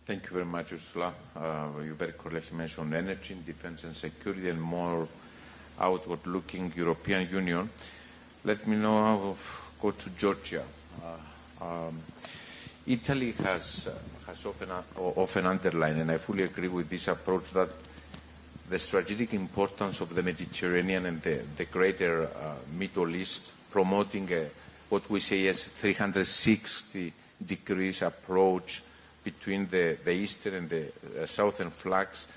Thank you very much, Ursula. You very correctly mentioned energy, defense and security, and more outward-looking European Union. Let me now go to Georgia. Italy has often underlined, and I fully agree with this approach, that the strategic importance of the Mediterranean and the greater Middle East, promoting what we say as 360 degrees approach between the eastern and the southern flanks,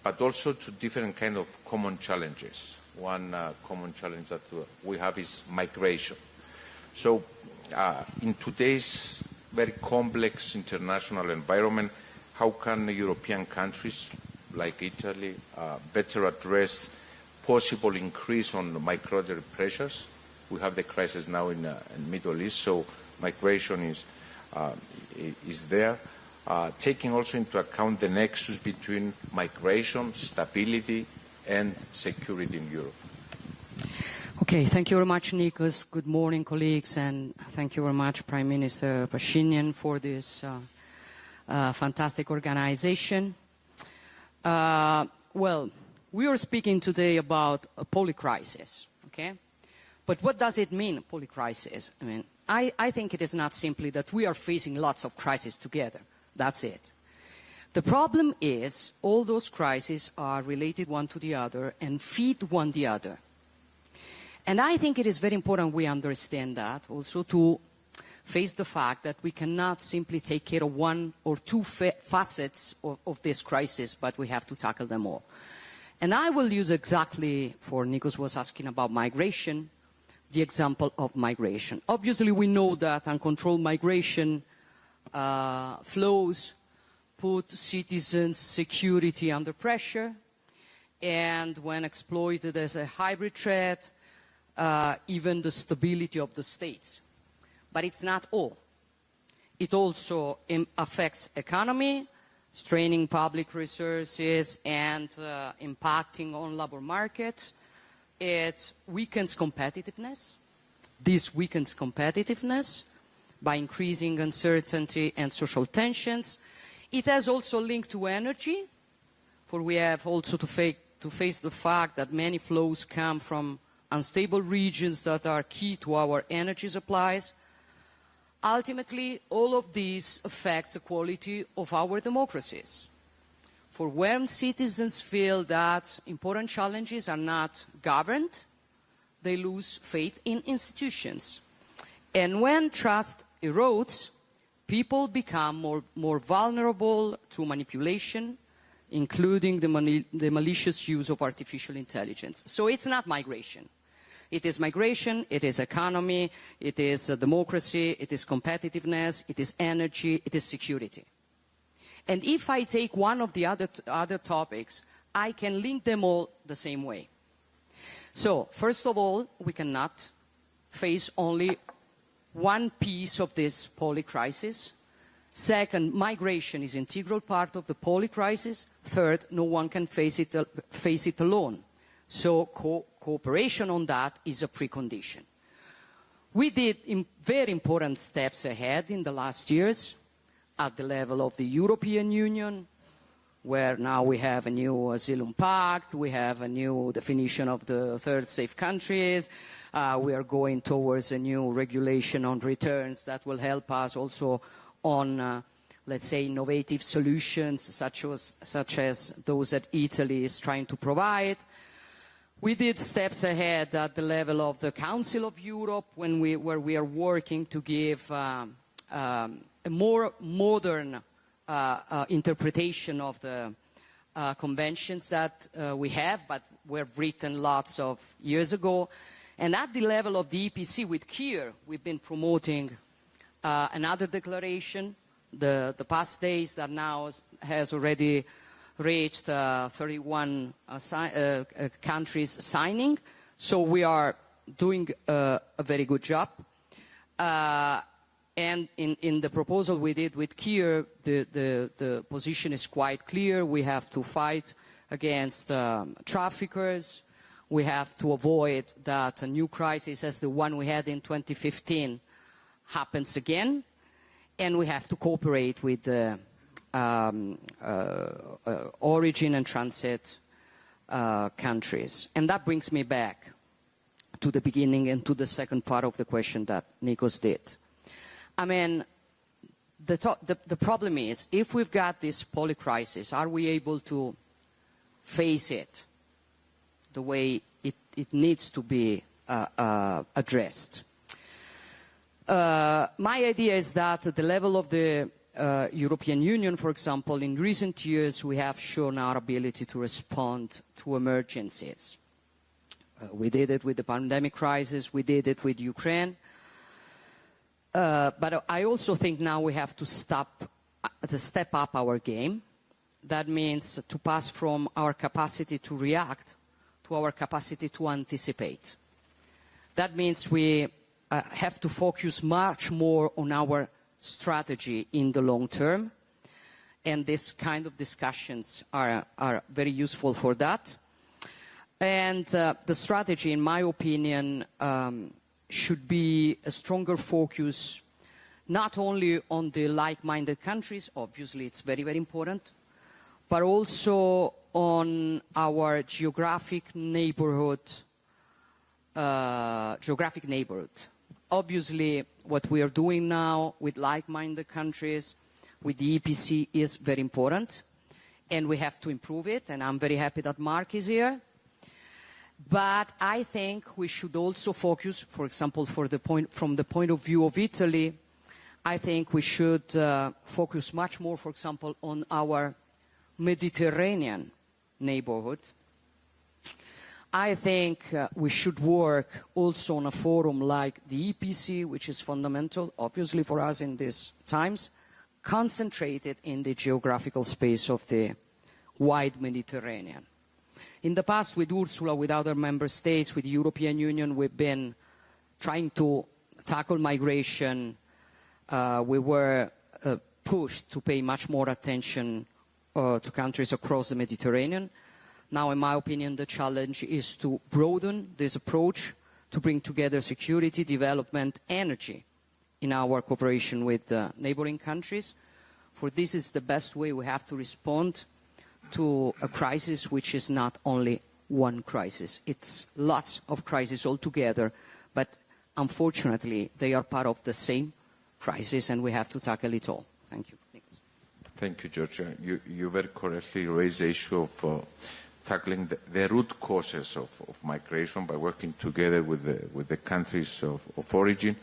but also to different kind of common challenges. One common challenge that we have is migration. So in today's very complex international environment, how can European countries like Italy better address possible increase on migratory pressures? We have the crisis now in the Middle East, so migration is there. Taking also into account the nexus between migration, stability, and security in Europe. Okay, thank you very much, Nikos. Good morning, colleagues, and thank you very much, Prime Minister Pashinyan, for this fantastic organization. Well, we are speaking today about a polycrisis, okay? But what does it mean, polycrisis? I mean, I think it is not simply that we are facing lots of crises together. That's it. The problem is all those crises are related one to the other and feed one the other. And I think it is very important we understand that also to face the fact that we cannot simply take care of one or two facets of this crisis, but we have to tackle them all. And I will use exactly, for Nikos was asking about migration, the example of migration. Obviously, we know that uncontrolled migration flows put citizens' security under pressure, and when exploited as a hybrid threat, even the stability of the states. But it's not all. It also affects economy, straining public resources and impacting on labor market. It weakens competitiveness. This weakens competitiveness by increasing uncertainty and social tensions. It has also linked to energy, for we have also to face the fact that many flows come from unstable regions that are key to our energy supplies. Ultimately, all of this affects the quality of our democracies. For when citizens feel that important challenges are not governed, they lose faith in institutions. And when trust erodes, people become more vulnerable to manipulation, including the malicious use of artificial intelligence. So it's not migration. It is migration, it is economy, it is democracy, it is competitiveness, it is energy, it is security. And if I take one of the other topics, I can link them all the same way. So, first of all, we cannot face only one piece of this polycrisis. Second, migration is an integral part of the polycrisis. Third, no one can face it alone. So cooperation on that is a precondition. We did very important steps ahead in the last years at the level of the European Union, where now we have a new asylum pact, we have a new definition of the third safe countries, we are going towards a new regulation on returns that will help us also on, let's say, innovative solutions such as those that Italy is trying to provide. We did steps ahead at the level of the Council of Europe where we are working to give a more modern interpretation of the conventions that we have, but were written lots of years ago. And at the level of the EPC with Kier, we've been promoting another declaration, the past days that now has already reached 31 countries signing. So we are doing a very good job. And in the proposal we did with Kier, the position is quite clear. We have to fight against traffickers. We have to avoid that a new crisis as the one we had in 2015 happens again. And we have to cooperate with the origin and transit countries. And that brings me back to the beginning and to the second part of the question that Nikos did. I mean, the problem is, if we've got this polycrisis, are we able to face it the way it needs to be addressed? My idea is that at the level of the European Union, for example, in recent years we have shown our ability to respond to emergencies. We did it with the pandemic crisis, we did it with Ukraine, but I also think now we have to step up our game. That means to pass from our capacity to react to our capacity to anticipate. That means we have to focus much more on our strategy in the long term, and this kind of discussions are very useful for that. And the strategy, in my opinion, should be a stronger focus not only on the like-minded countries, obviously it's very, very important, but also on our geographic neighborhood. Obviously, what we are doing now with like-minded countries, with the EPC, is very important, and we have to improve it, and I'm very happy that Mark is here. But I think we should also focus, for example, from the point of view of Italy, I think we should focus much more, for example, on our Mediterranean neighborhood. I think we should work also on a forum like the EPC, which is fundamental, obviously, for us in these times, concentrated in the geographical space of the wide Mediterranean. In the past, with Ursula, with other member states, with the European Union, we've been trying to tackle migration. We were pushed to pay much more attention to countries across the Mediterranean. Now, in my opinion, the challenge is to broaden this approach, to bring together security, development, energy in our cooperation with neighboring countries. For this is the best way we have to respond to a crisis which is not only one crisis. It's lots of crises altogether, but unfortunately they are part of the same crisis and we have to tackle it all. Thank you. Thank you, Giorgia. You very correctly raised the issue of tackling the root causes of migration by working together with the countries of origin.